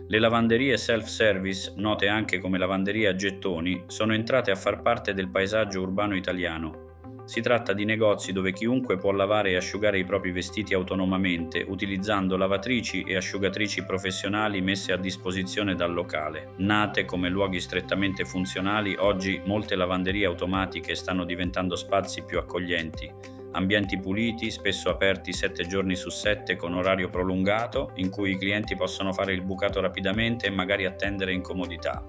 Le lavanderie self-service, note anche come lavanderie a gettoni, sono entrate a far parte del paesaggio urbano italiano. Si tratta di negozi dove chiunque può lavare e asciugare i propri vestiti autonomamente utilizzando lavatrici e asciugatrici professionali messe a disposizione dal locale. Nate come luoghi strettamente funzionali, oggi molte lavanderie automatiche stanno diventando spazi più accoglienti. Ambienti puliti, spesso aperti 7 giorni su 7 con orario prolungato, in cui i clienti possono fare il bucato rapidamente e magari attendere in comodità.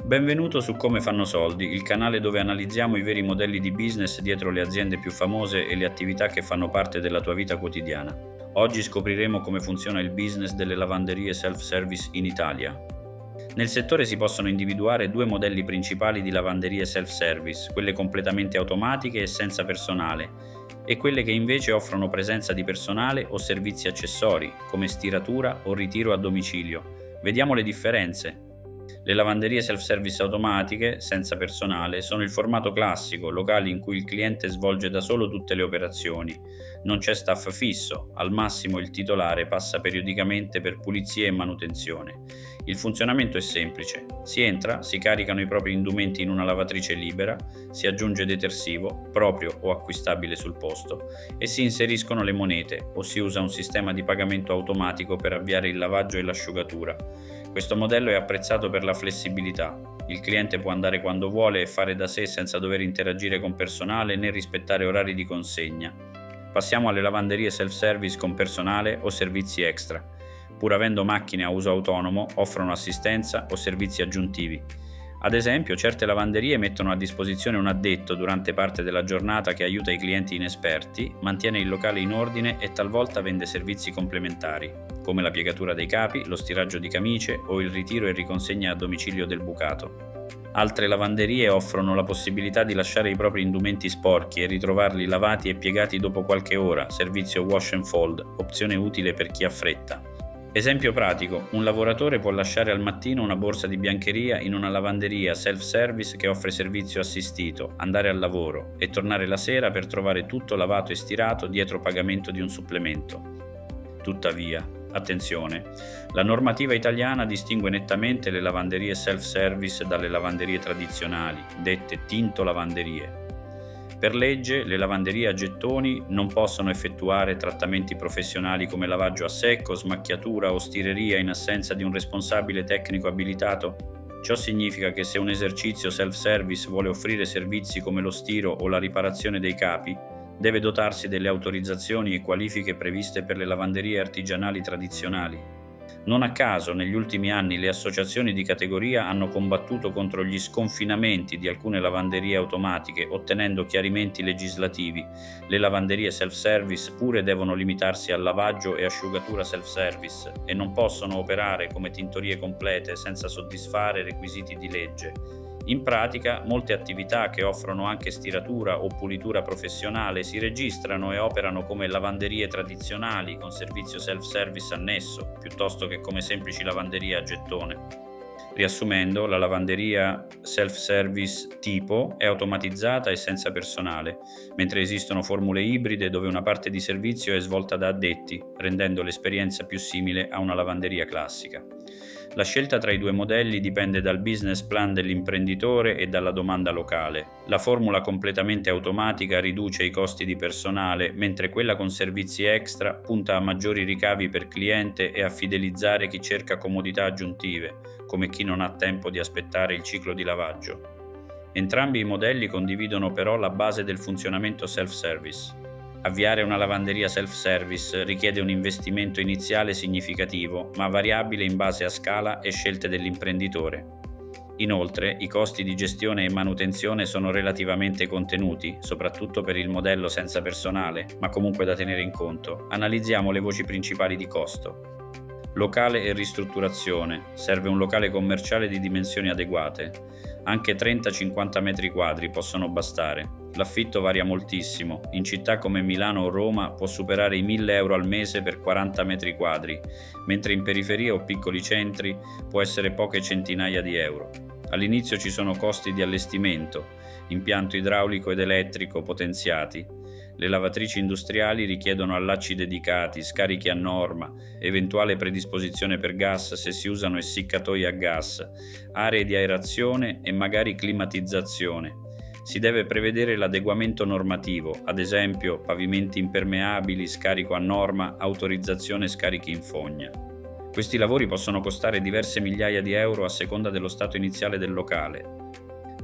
Benvenuto su Come fanno soldi, il canale dove analizziamo i veri modelli di business dietro le aziende più famose e le attività che fanno parte della tua vita quotidiana. Oggi scopriremo come funziona il business delle lavanderie self-service in Italia. Nel settore si possono individuare due modelli principali di lavanderie self-service, quelle completamente automatiche e senza personale, e quelle che invece offrono presenza di personale o servizi accessori, come stiratura o ritiro a domicilio. Vediamo le differenze. Le lavanderie self-service automatiche, senza personale, sono il formato classico, locali in cui il cliente svolge da solo tutte le operazioni. Non c'è staff fisso, al massimo il titolare passa periodicamente per pulizie e manutenzione. Il funzionamento è semplice: si entra, si caricano i propri indumenti in una lavatrice libera, si aggiunge detersivo, proprio o acquistabile sul posto, e si inseriscono le monete o si usa un sistema di pagamento automatico per avviare il lavaggio e l'asciugatura. Questo modello è apprezzato per la flessibilità. Il cliente può andare quando vuole e fare da sé senza dover interagire con personale né rispettare orari di consegna. Passiamo alle lavanderie self-service con personale o servizi extra. Pur avendo macchine a uso autonomo, offrono assistenza o servizi aggiuntivi. Ad esempio, certe lavanderie mettono a disposizione un addetto durante parte della giornata che aiuta i clienti inesperti, mantiene il locale in ordine e talvolta vende servizi complementari, come la piegatura dei capi, lo stiraggio di camicie o il ritiro e riconsegna a domicilio del bucato. Altre lavanderie offrono la possibilità di lasciare i propri indumenti sporchi e ritrovarli lavati e piegati dopo qualche ora, servizio wash and fold, opzione utile per chi ha fretta. Esempio pratico: un lavoratore può lasciare al mattino una borsa di biancheria in una lavanderia self-service che offre servizio assistito, andare al lavoro e tornare la sera per trovare tutto lavato e stirato dietro pagamento di un supplemento. Tuttavia, attenzione, la normativa italiana distingue nettamente le lavanderie self-service dalle lavanderie tradizionali, dette tintolavanderie. Per legge, le lavanderie a gettoni non possono effettuare trattamenti professionali come lavaggio a secco, smacchiatura o stireria in assenza di un responsabile tecnico abilitato. Ciò significa che se un esercizio self-service vuole offrire servizi come lo stiro o la riparazione dei capi, deve dotarsi delle autorizzazioni e qualifiche previste per le lavanderie artigianali tradizionali. Non a caso, negli ultimi anni le associazioni di categoria hanno combattuto contro gli sconfinamenti di alcune lavanderie automatiche, ottenendo chiarimenti legislativi. Le lavanderie self-service pure devono limitarsi al lavaggio e asciugatura self-service e non possono operare come tintorie complete senza soddisfare requisiti di legge. In pratica, molte attività che offrono anche stiratura o pulitura professionale si registrano e operano come lavanderie tradizionali con servizio self-service annesso, piuttosto che come semplici lavanderie a gettone. Riassumendo, la lavanderia self-service tipo è automatizzata e senza personale, mentre esistono formule ibride dove una parte di servizio è svolta da addetti, rendendo l'esperienza più simile a una lavanderia classica. La scelta tra i due modelli dipende dal business plan dell'imprenditore e dalla domanda locale. La formula completamente automatica riduce i costi di personale, mentre quella con servizi extra punta a maggiori ricavi per cliente e a fidelizzare chi cerca comodità aggiuntive, come chi non ha tempo di aspettare il ciclo di lavaggio. Entrambi i modelli condividono però la base del funzionamento self-service. Avviare una lavanderia self-service richiede un investimento iniziale significativo, ma variabile in base a scala e scelte dell'imprenditore. Inoltre, i costi di gestione e manutenzione sono relativamente contenuti, soprattutto per il modello senza personale, ma comunque da tenere in conto. Analizziamo le voci principali di costo. Locale e ristrutturazione. Serve un locale commerciale di dimensioni adeguate. Anche 30-50 metri quadri possono bastare. L'affitto varia moltissimo. In città come Milano o Roma può superare i 1.000 euro al mese per 40 metri quadri, mentre in periferia o piccoli centri può essere poche centinaia di euro. All'inizio ci sono costi di allestimento, impianto idraulico ed elettrico potenziati. Le lavatrici industriali richiedono allacci dedicati, scarichi a norma, eventuale predisposizione per gas se si usano essiccatoi a gas, aree di aerazione e magari climatizzazione. Si deve prevedere l'adeguamento normativo, ad esempio pavimenti impermeabili, scarico a norma, autorizzazione scarichi in fogna. Questi lavori possono costare diverse migliaia di euro a seconda dello stato iniziale del locale.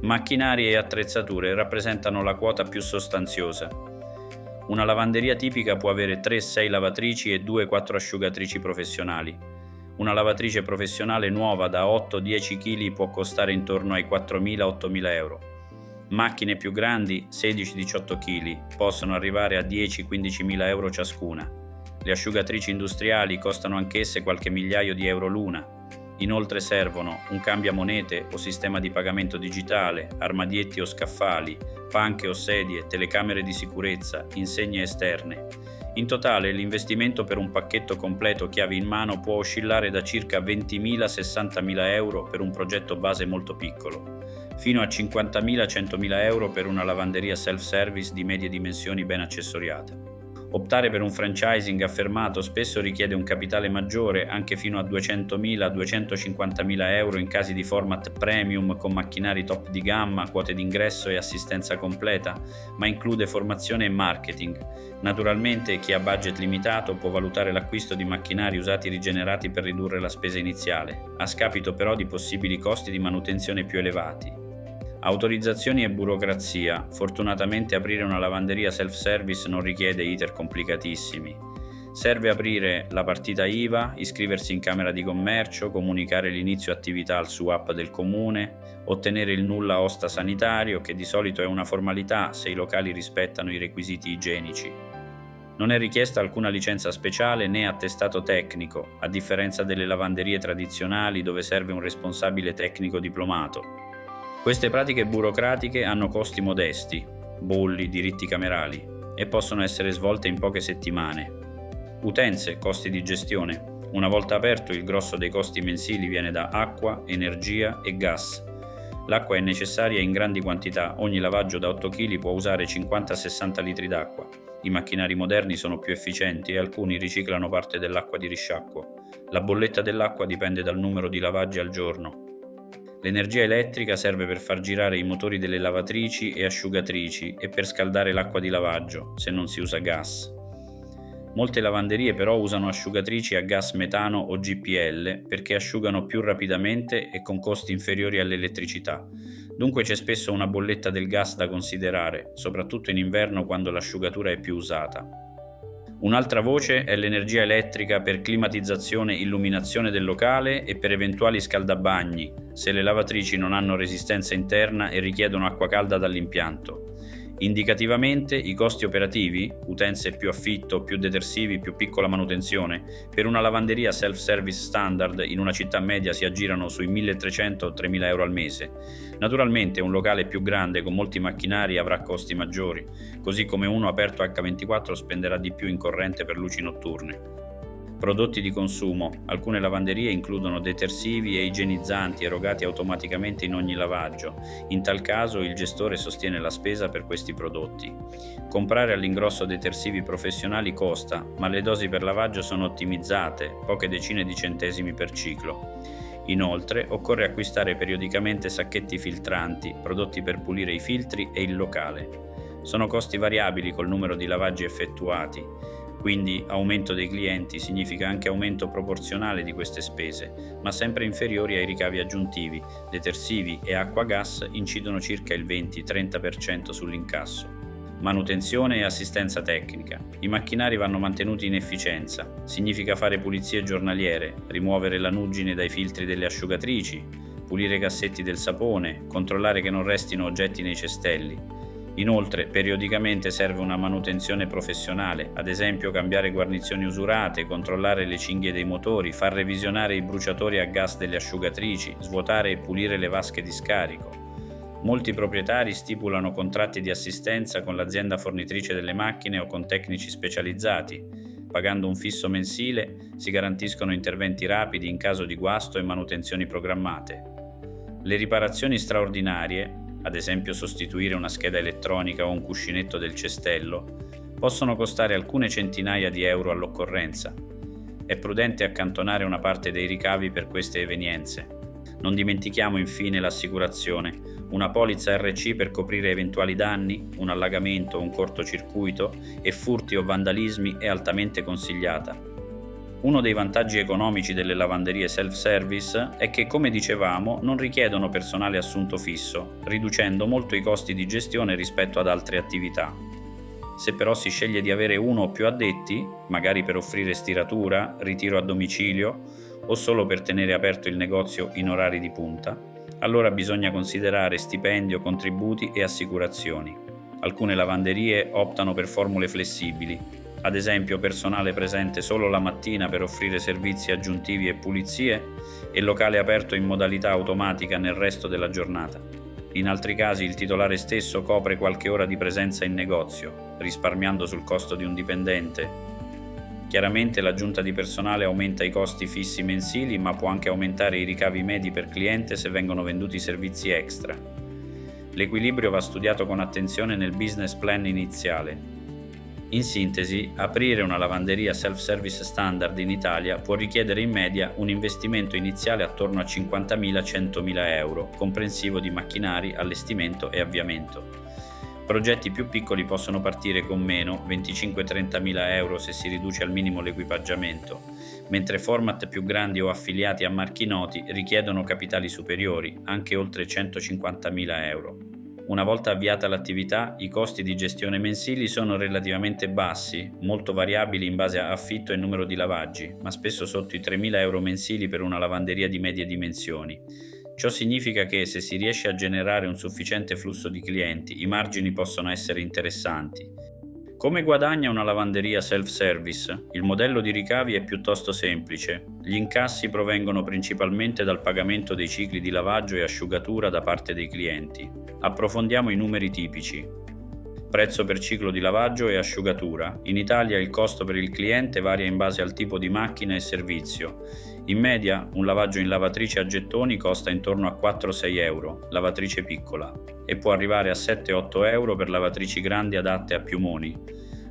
Macchinari e attrezzature rappresentano la quota più sostanziosa. Una lavanderia tipica può avere 3-6 lavatrici e 2-4 asciugatrici professionali. Una lavatrice professionale nuova da 8-10 kg può costare intorno ai 4.000-8.000 euro. Macchine più grandi, 16-18 kg, possono arrivare a 10-15.000 euro ciascuna. Le asciugatrici industriali costano anch'esse qualche migliaio di euro l'una. Inoltre servono un cambiamonete o sistema di pagamento digitale, armadietti o scaffali, panche o sedie, telecamere di sicurezza, insegne esterne. In totale l'investimento per un pacchetto completo chiavi in mano può oscillare da circa 20.000-60.000 euro per un progetto base molto piccolo, fino a 50.000-100.000 euro per una lavanderia self-service di medie dimensioni ben accessoriata. Optare per un franchising affermato spesso richiede un capitale maggiore, anche fino a 200.000-250.000 euro in casi di format premium con macchinari top di gamma, quote d'ingresso e assistenza completa, ma include formazione e marketing. Naturalmente chi ha budget limitato può valutare l'acquisto di macchinari usati rigenerati per ridurre la spesa iniziale, a scapito però di possibili costi di manutenzione più elevati. Autorizzazioni e burocrazia. Fortunatamente aprire una lavanderia self-service non richiede iter complicatissimi. Serve aprire la partita IVA, iscriversi in Camera di Commercio, comunicare l'inizio attività al SUAP del comune, ottenere il nulla osta sanitario, che di solito è una formalità se i locali rispettano i requisiti igienici. Non è richiesta alcuna licenza speciale né attestato tecnico, a differenza delle lavanderie tradizionali dove serve un responsabile tecnico diplomato. Queste pratiche burocratiche hanno costi modesti, bolli, diritti camerali, e possono essere svolte in poche settimane. Utenze, costi di gestione. Una volta aperto, il grosso dei costi mensili viene da acqua, energia e gas. L'acqua è necessaria in grandi quantità, ogni lavaggio da 8 kg può usare 50-60 litri d'acqua. I macchinari moderni sono più efficienti e alcuni riciclano parte dell'acqua di risciacquo. La bolletta dell'acqua dipende dal numero di lavaggi al giorno. L'energia elettrica serve per far girare i motori delle lavatrici e asciugatrici e per scaldare l'acqua di lavaggio, se non si usa gas. Molte lavanderie però usano asciugatrici a gas metano o GPL perché asciugano più rapidamente e con costi inferiori all'elettricità. Dunque c'è spesso una bolletta del gas da considerare, soprattutto in inverno quando l'asciugatura è più usata. Un'altra voce è l'energia elettrica per climatizzazione e illuminazione del locale e per eventuali scaldabagni, se le lavatrici non hanno resistenza interna e richiedono acqua calda dall'impianto. Indicativamente i costi operativi, utenze più affitto, più detersivi, più piccola manutenzione, per una lavanderia self-service standard in una città media si aggirano sui 1.300-3.000 euro al mese. Naturalmente un locale più grande con molti macchinari avrà costi maggiori, così come uno aperto H24 spenderà di più in corrente per luci notturne. Prodotti di consumo. Alcune lavanderie includono detersivi e igienizzanti erogati automaticamente in ogni lavaggio. In tal caso il gestore sostiene la spesa per questi prodotti. Comprare all'ingrosso detersivi professionali costa, ma le dosi per lavaggio sono ottimizzate, poche decine di centesimi per ciclo. Inoltre occorre acquistare periodicamente sacchetti filtranti, prodotti per pulire i filtri e il locale. Sono costi variabili col numero di lavaggi effettuati. Quindi aumento dei clienti significa anche aumento proporzionale di queste spese, ma sempre inferiori ai ricavi aggiuntivi. Detersivi e acqua gas incidono circa il 20-30% sull'incasso. Manutenzione e assistenza tecnica. I macchinari vanno mantenuti in efficienza. Significa fare pulizie giornaliere, rimuovere la nuggine dai filtri delle asciugatrici, pulire i cassetti del sapone, controllare che non restino oggetti nei cestelli. Inoltre, periodicamente serve una manutenzione professionale, ad esempio cambiare guarnizioni usurate, controllare le cinghie dei motori, far revisionare i bruciatori a gas delle asciugatrici, svuotare e pulire le vasche di scarico. Molti proprietari stipulano contratti di assistenza con l'azienda fornitrice delle macchine o con tecnici specializzati. Pagando un fisso mensile si garantiscono interventi rapidi in caso di guasto e manutenzioni programmate. Le riparazioni straordinarie, ad esempio sostituire una scheda elettronica o un cuscinetto del cestello, possono costare alcune centinaia di euro all'occorrenza. È prudente accantonare una parte dei ricavi per queste evenienze. Non dimentichiamo infine l'assicurazione. Una polizza RC per coprire eventuali danni, un allagamento, un cortocircuito e furti o vandalismi è altamente consigliata. Uno dei vantaggi economici delle lavanderie self-service è che, come dicevamo, non richiedono personale assunto fisso, riducendo molto i costi di gestione rispetto ad altre attività. Se però si sceglie di avere uno o più addetti, magari per offrire stiratura, ritiro a domicilio o solo per tenere aperto il negozio in orari di punta, allora bisogna considerare stipendio, contributi e assicurazioni. Alcune lavanderie optano per formule flessibili, ad esempio personale presente solo la mattina per offrire servizi aggiuntivi e pulizie e locale aperto in modalità automatica nel resto della giornata. In altri casi il titolare stesso copre qualche ora di presenza in negozio, risparmiando sul costo di un dipendente. Chiaramente l'aggiunta di personale aumenta i costi fissi mensili, ma può anche aumentare i ricavi medi per cliente se vengono venduti servizi extra. L'equilibrio va studiato con attenzione nel business plan iniziale. In sintesi, aprire una lavanderia self-service standard in Italia può richiedere in media un investimento iniziale attorno a 50.000-100.000 euro, comprensivo di macchinari, allestimento e avviamento. Progetti più piccoli possono partire con meno, 25-30.000 euro se si riduce al minimo l'equipaggiamento, mentre format più grandi o affiliati a marchi noti richiedono capitali superiori, anche oltre 150.000 euro. Una volta avviata l'attività, i costi di gestione mensili sono relativamente bassi, molto variabili in base a affitto e numero di lavaggi, ma spesso sotto i 3.000 euro mensili per una lavanderia di medie dimensioni. Ciò significa che se si riesce a generare un sufficiente flusso di clienti, i margini possono essere interessanti. Come guadagna una lavanderia self-service? Il modello di ricavi è piuttosto semplice. Gli incassi provengono principalmente dal pagamento dei cicli di lavaggio e asciugatura da parte dei clienti. Approfondiamo i numeri tipici. Prezzo per ciclo di lavaggio e asciugatura. In Italia il costo per il cliente varia in base al tipo di macchina e servizio. In media, un lavaggio in lavatrice a gettoni costa intorno a 4-6 euro, lavatrice piccola, e può arrivare a 7-8 euro per lavatrici grandi adatte a piumoni.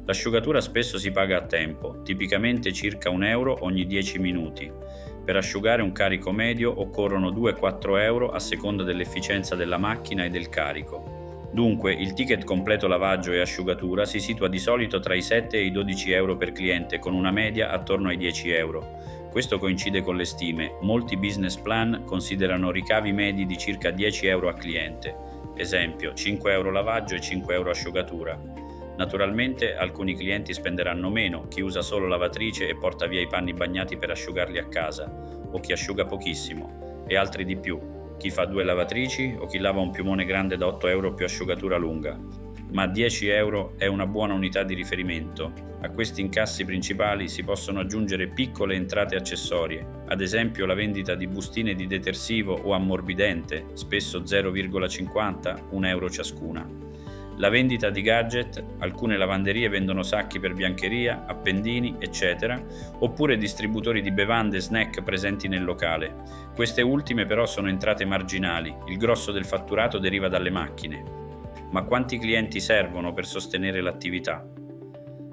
L'asciugatura spesso si paga a tempo, tipicamente circa 1 euro ogni 10 minuti. Per asciugare un carico medio occorrono 2-4 euro a seconda dell'efficienza della macchina e del carico. Dunque, il ticket completo lavaggio e asciugatura si situa di solito tra i 7 e i 12 euro per cliente, con una media attorno ai 10 euro. Questo coincide con le stime. Molti business plan considerano ricavi medi di circa 10 euro a cliente. Esempio, 5 euro lavaggio e 5 euro asciugatura. Naturalmente alcuni clienti spenderanno meno, chi usa solo lavatrice e porta via i panni bagnati per asciugarli a casa, o chi asciuga pochissimo, e altri di più, chi fa 2 lavatrici o chi lava un piumone grande da 8 euro più asciugatura lunga. Ma 10 euro è una buona unità di riferimento. A questi incassi principali si possono aggiungere piccole entrate accessorie, ad esempio la vendita di bustine di detersivo o ammorbidente, spesso 0,50, 1 euro ciascuna. La vendita di gadget, alcune lavanderie vendono sacchi per biancheria, appendini, eccetera, oppure distributori di bevande e snack presenti nel locale. Queste ultime però sono entrate marginali, il grosso del fatturato deriva dalle macchine. Ma quanti clienti servono per sostenere l'attività?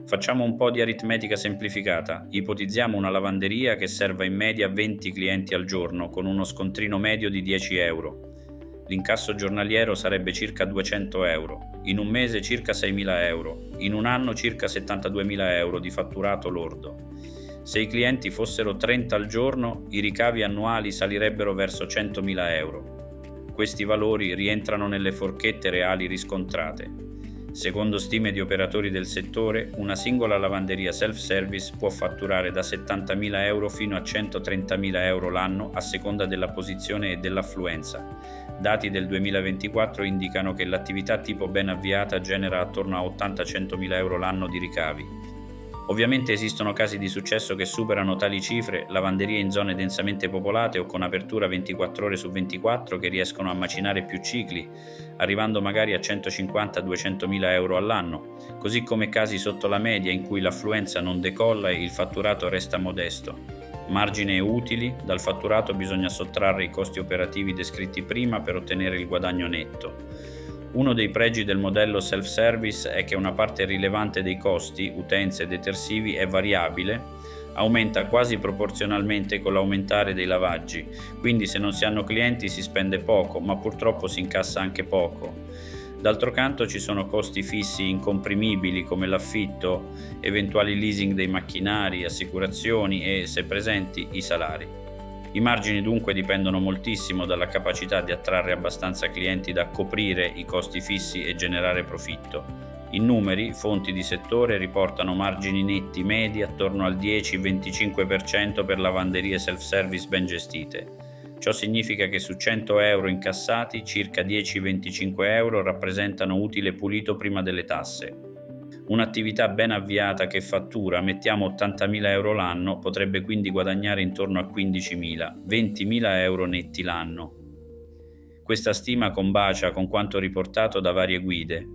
Facciamo un po' di aritmetica semplificata. Ipotizziamo una lavanderia che serva in media 20 clienti al giorno con uno scontrino medio di 10 euro. L'incasso giornaliero sarebbe circa 200 euro, in un mese circa 6.000 euro, in un anno circa 72.000 euro di fatturato lordo. Se i clienti fossero 30 al giorno, i ricavi annuali salirebbero verso 100.000 euro. Questi valori rientrano nelle forchette reali riscontrate. Secondo stime di operatori del settore, una singola lavanderia self-service può fatturare da 70.000 euro fino a 130.000 euro l'anno a seconda della posizione e dell'affluenza. Dati del 2024 indicano che l'attività tipo ben avviata genera attorno a 80-100.000 euro l'anno di ricavi. Ovviamente esistono casi di successo che superano tali cifre, lavanderie in zone densamente popolate o con apertura 24 ore su 24 che riescono a macinare più cicli, arrivando magari a 150-200.000 euro all'anno, così come casi sotto la media in cui l'affluenza non decolla e il fatturato resta modesto. Margine e utili, dal fatturato bisogna sottrarre i costi operativi descritti prima per ottenere il guadagno netto. Uno dei pregi del modello self-service è che una parte rilevante dei costi, utenze e detersivi è variabile, aumenta quasi proporzionalmente con l'aumentare dei lavaggi, quindi se non si hanno clienti si spende poco, ma purtroppo si incassa anche poco. D'altro canto ci sono costi fissi incomprimibili come l'affitto, eventuali leasing dei macchinari, assicurazioni e, se presenti, i salari. I margini dunque dipendono moltissimo dalla capacità di attrarre abbastanza clienti da coprire i costi fissi e generare profitto. In numeri, fonti di settore riportano margini netti medi attorno al 10-25% per lavanderie self-service ben gestite. Ciò significa che su 100 euro incassati, circa 10-25 euro rappresentano utile pulito prima delle tasse. Un'attività ben avviata che fattura, mettiamo 80.000 euro l'anno, potrebbe quindi guadagnare intorno a 15.000, 20.000 euro netti l'anno. Questa stima combacia con quanto riportato da varie guide.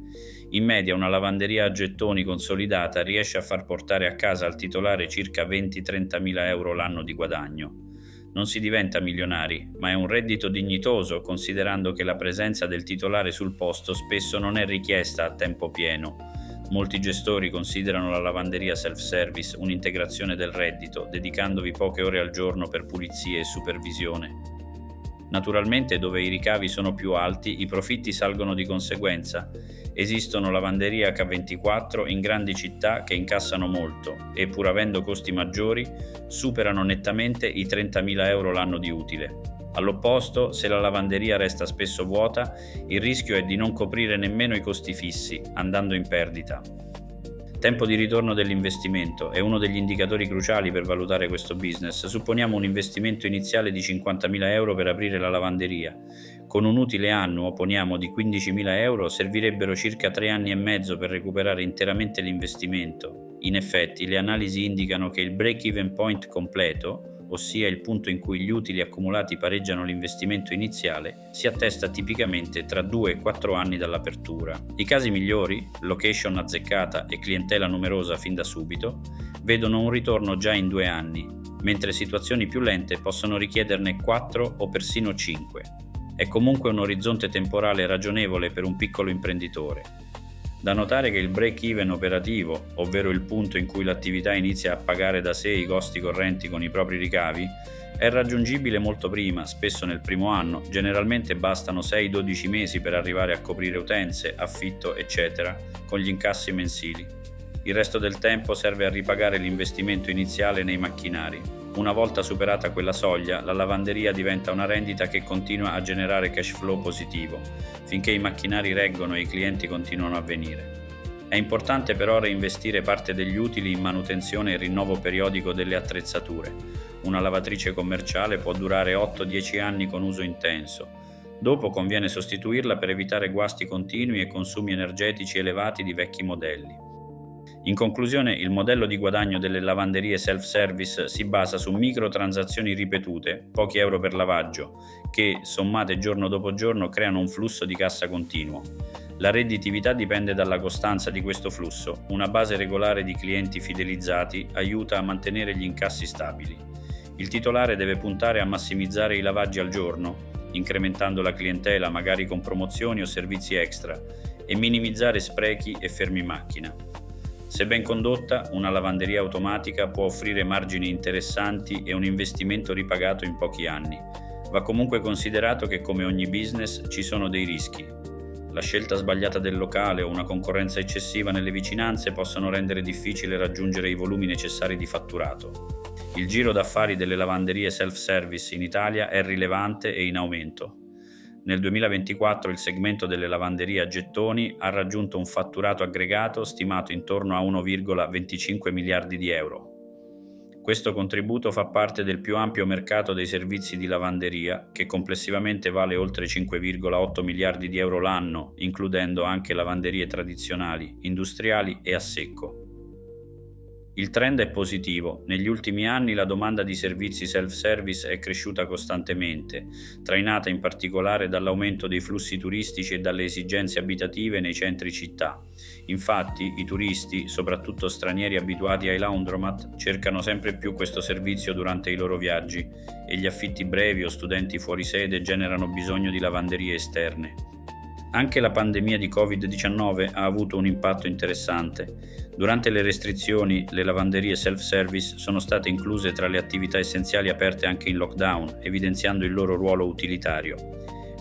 In media una lavanderia a gettoni consolidata riesce a far portare a casa al titolare circa 20-30.000 euro l'anno di guadagno. Non si diventa milionari, ma è un reddito dignitoso considerando che la presenza del titolare sul posto spesso non è richiesta a tempo pieno. Molti gestori considerano la lavanderia self-service un'integrazione del reddito, dedicandovi poche ore al giorno per pulizie e supervisione. Naturalmente, dove i ricavi sono più alti, i profitti salgono di conseguenza. Esistono lavanderie H24 in grandi città che incassano molto e, pur avendo costi maggiori, superano nettamente i 30.000 euro l'anno di utile. All'opposto, se la lavanderia resta spesso vuota, il rischio è di non coprire nemmeno i costi fissi, andando in perdita. Tempo di ritorno dell'investimento è uno degli indicatori cruciali per valutare questo business. Supponiamo un investimento iniziale di 50.000 euro per aprire la lavanderia. Con un utile annuo, poniamo, di 15.000 euro, servirebbero circa 3 anni e mezzo per recuperare interamente l'investimento. In effetti, le analisi indicano che il break-even point completo, ossia il punto in cui gli utili accumulati pareggiano l'investimento iniziale, si attesta tipicamente tra 2 e 4 anni dall'apertura. I casi migliori, location azzeccata e clientela numerosa fin da subito, vedono un ritorno già in 2 anni, mentre situazioni più lente possono richiederne 4 o persino 5. È comunque un orizzonte temporale ragionevole per un piccolo imprenditore. Da notare che il break-even operativo, ovvero il punto in cui l'attività inizia a pagare da sé i costi correnti con i propri ricavi, è raggiungibile molto prima, spesso nel primo anno, generalmente bastano 6-12 mesi per arrivare a coprire utenze, affitto, eccetera, con gli incassi mensili. Il resto del tempo serve a ripagare l'investimento iniziale nei macchinari. Una volta superata quella soglia, la lavanderia diventa una rendita che continua a generare cash flow positivo, finché i macchinari reggono e i clienti continuano a venire. È importante però reinvestire parte degli utili in manutenzione e rinnovo periodico delle attrezzature. Una lavatrice commerciale può durare 8-10 anni con uso intenso. Dopo conviene sostituirla per evitare guasti continui e consumi energetici elevati di vecchi modelli. In conclusione, il modello di guadagno delle lavanderie self-service si basa su microtransazioni ripetute, pochi euro per lavaggio, che, sommate giorno dopo giorno, creano un flusso di cassa continuo. La redditività dipende dalla costanza di questo flusso. Una base regolare di clienti fidelizzati aiuta a mantenere gli incassi stabili. Il titolare deve puntare a massimizzare i lavaggi al giorno, incrementando la clientela magari con promozioni o servizi extra, e minimizzare sprechi e fermi macchina. Se ben condotta, una lavanderia automatica può offrire margini interessanti e un investimento ripagato in pochi anni. Va comunque considerato che, come ogni business, ci sono dei rischi. La scelta sbagliata del locale o una concorrenza eccessiva nelle vicinanze possono rendere difficile raggiungere i volumi necessari di fatturato. Il giro d'affari delle lavanderie self-service in Italia è rilevante e in aumento. Nel 2024 il segmento delle lavanderie a gettoni ha raggiunto un fatturato aggregato stimato intorno a 1,25 miliardi di euro. Questo contributo fa parte del più ampio mercato dei servizi di lavanderia, che complessivamente vale oltre 5,8 miliardi di euro l'anno, includendo anche lavanderie tradizionali, industriali e a secco. Il trend è positivo. Negli ultimi anni la domanda di servizi self-service è cresciuta costantemente, trainata in particolare dall'aumento dei flussi turistici e dalle esigenze abitative nei centri città. Infatti, i turisti, soprattutto stranieri abituati ai laundromat, cercano sempre più questo servizio durante i loro viaggi e gli affitti brevi o studenti fuori sede generano bisogno di lavanderie esterne. Anche la pandemia di Covid-19 ha avuto un impatto interessante. Durante le restrizioni, le lavanderie self-service sono state incluse tra le attività essenziali aperte anche in lockdown, evidenziando il loro ruolo utilitario.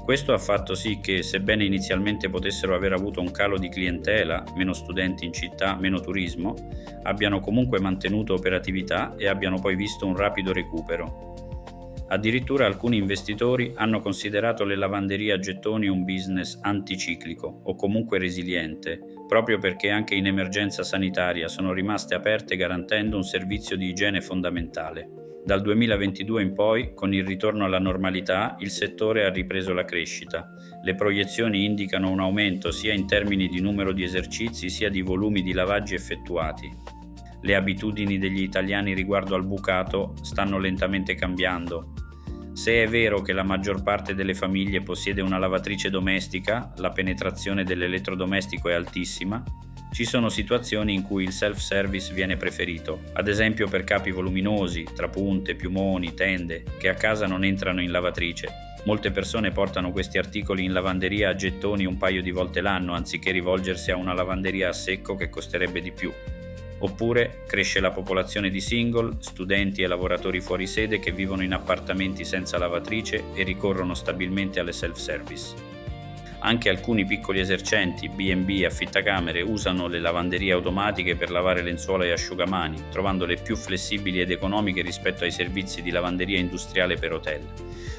Questo ha fatto sì che, sebbene inizialmente potessero aver avuto un calo di clientela, meno studenti in città, meno turismo, abbiano comunque mantenuto operatività e abbiano poi visto un rapido recupero. Addirittura alcuni investitori hanno considerato le lavanderie a gettoni un business anticiclico o comunque resiliente, proprio perché anche in emergenza sanitaria sono rimaste aperte garantendo un servizio di igiene fondamentale. Dal 2022 in poi, con il ritorno alla normalità, il settore ha ripreso la crescita. Le proiezioni indicano un aumento sia in termini di numero di esercizi sia di volumi di lavaggi effettuati. Le abitudini degli italiani riguardo al bucato stanno lentamente cambiando. Se è vero che la maggior parte delle famiglie possiede una lavatrice domestica, la penetrazione dell'elettrodomestico è altissima, ci sono situazioni in cui il self-service viene preferito, ad esempio per capi voluminosi, trapunte, piumoni, tende, che a casa non entrano in lavatrice. Molte persone portano questi articoli in lavanderia a gettoni un paio di volte l'anno, anziché rivolgersi a una lavanderia a secco che costerebbe di più. Oppure cresce la popolazione di single, studenti e lavoratori fuori sede che vivono in appartamenti senza lavatrice e ricorrono stabilmente alle self-service. Anche alcuni piccoli esercenti, B&B e affittacamere usano le lavanderie automatiche per lavare lenzuola e asciugamani, trovandole più flessibili ed economiche rispetto ai servizi di lavanderia industriale per hotel.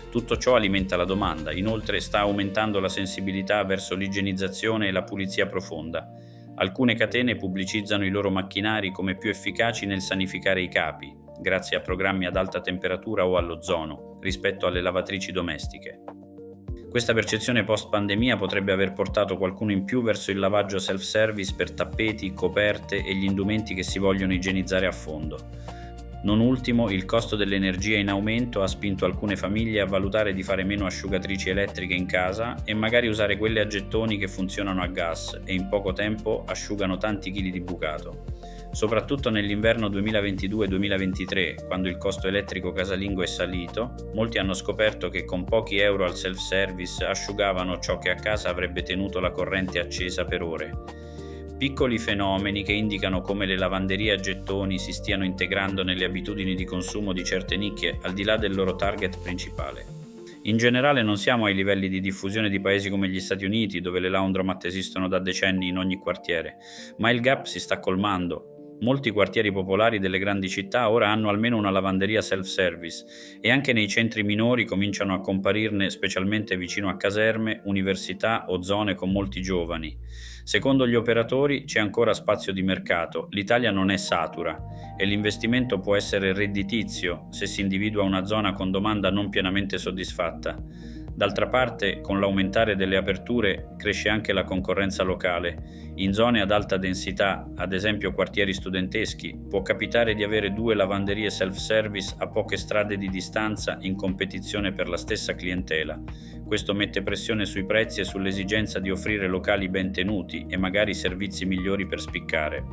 Tutto ciò alimenta la domanda, inoltre sta aumentando la sensibilità verso l'igienizzazione e la pulizia profonda. Alcune catene pubblicizzano i loro macchinari come più efficaci nel sanificare i capi, grazie a programmi ad alta temperatura o all'ozono, rispetto alle lavatrici domestiche. Questa percezione post-pandemia potrebbe aver portato qualcuno in più verso il lavaggio self-service per tappeti, coperte e gli indumenti che si vogliono igienizzare a fondo. Non ultimo, il costo dell'energia in aumento ha spinto alcune famiglie a valutare di fare meno asciugatrici elettriche in casa e magari usare quelle a gettoni che funzionano a gas e in poco tempo asciugano tanti chili di bucato. Soprattutto nell'inverno 2022-2023, quando il costo elettrico casalingo è salito, molti hanno scoperto che con pochi euro al self-service asciugavano ciò che a casa avrebbe tenuto la corrente accesa per ore. Piccoli fenomeni che indicano come le lavanderie a gettoni si stiano integrando nelle abitudini di consumo di certe nicchie al di là del loro target principale. In generale non siamo ai livelli di diffusione di paesi come gli Stati Uniti, dove le laundromat esistono da decenni in ogni quartiere, ma il gap si sta colmando. Molti quartieri popolari delle grandi città ora hanno almeno una lavanderia self-service e anche nei centri minori cominciano a comparirne, specialmente vicino a caserme, università o zone con molti giovani. Secondo gli operatori c'è ancora spazio di mercato, l'Italia non è satura e l'investimento può essere redditizio se si individua una zona con domanda non pienamente soddisfatta. D'altra parte, con l'aumentare delle aperture cresce anche la concorrenza locale. In zone ad alta densità, ad esempio quartieri studenteschi, può capitare di avere 2 lavanderie self-service a poche strade di distanza in competizione per la stessa clientela. Questo mette pressione sui prezzi e sull'esigenza di offrire locali ben tenuti e magari servizi migliori per spiccare.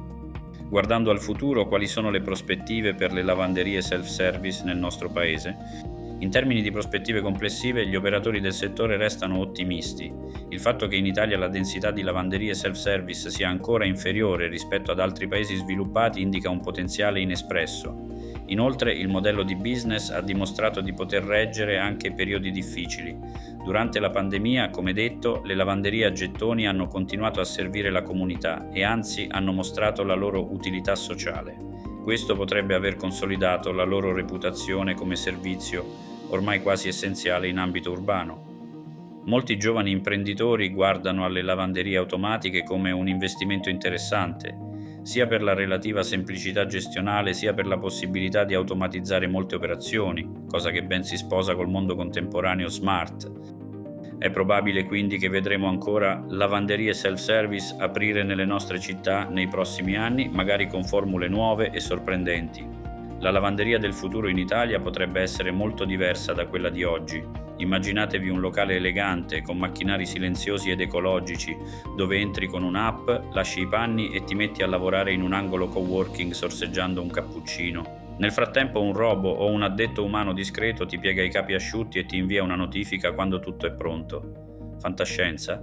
Guardando al futuro, quali sono le prospettive per le lavanderie self-service nel nostro paese? In termini di prospettive complessive, gli operatori del settore restano ottimisti. Il fatto che in Italia la densità di lavanderie self-service sia ancora inferiore rispetto ad altri paesi sviluppati indica un potenziale inespresso. Inoltre, il modello di business ha dimostrato di poter reggere anche periodi difficili. Durante la pandemia, come detto, le lavanderie a gettoni hanno continuato a servire la comunità e anzi hanno mostrato la loro utilità sociale. Questo potrebbe aver consolidato la loro reputazione come servizio ormai quasi essenziale in ambito urbano. Molti giovani imprenditori guardano alle lavanderie automatiche come un investimento interessante, sia per la relativa semplicità gestionale, sia per la possibilità di automatizzare molte operazioni, cosa che ben si sposa col mondo contemporaneo smart. È probabile quindi che vedremo ancora lavanderie self-service aprire nelle nostre città nei prossimi anni, magari con formule nuove e sorprendenti. La lavanderia del futuro in Italia potrebbe essere molto diversa da quella di oggi. Immaginatevi un locale elegante, con macchinari silenziosi ed ecologici, dove entri con un'app, lasci i panni e ti metti a lavorare in un angolo coworking sorseggiando un cappuccino. Nel frattempo un robot o un addetto umano discreto ti piega i capi asciutti e ti invia una notifica quando tutto è pronto. Fantascienza?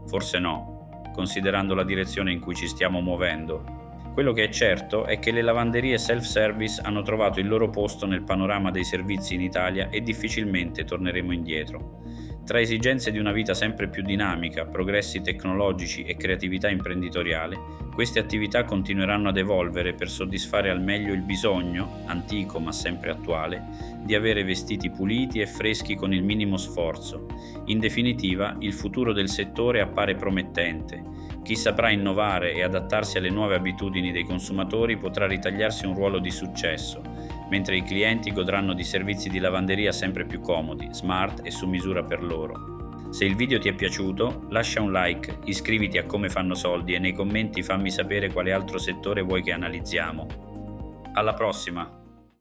Forse no, considerando la direzione in cui ci stiamo muovendo. Quello che è certo è che le lavanderie self-service hanno trovato il loro posto nel panorama dei servizi in Italia e difficilmente torneremo indietro. Tra esigenze di una vita sempre più dinamica, progressi tecnologici e creatività imprenditoriale, queste attività continueranno ad evolvere per soddisfare al meglio il bisogno, antico ma sempre attuale, di avere vestiti puliti e freschi con il minimo sforzo. In definitiva, il futuro del settore appare promettente. Chi saprà innovare e adattarsi alle nuove abitudini dei consumatori potrà ritagliarsi un ruolo di successo, mentre i clienti godranno di servizi di lavanderia sempre più comodi, smart e su misura per loro. Se il video ti è piaciuto, lascia un like, iscriviti a Come fanno soldi e nei commenti fammi sapere quale altro settore vuoi che analizziamo. Alla prossima!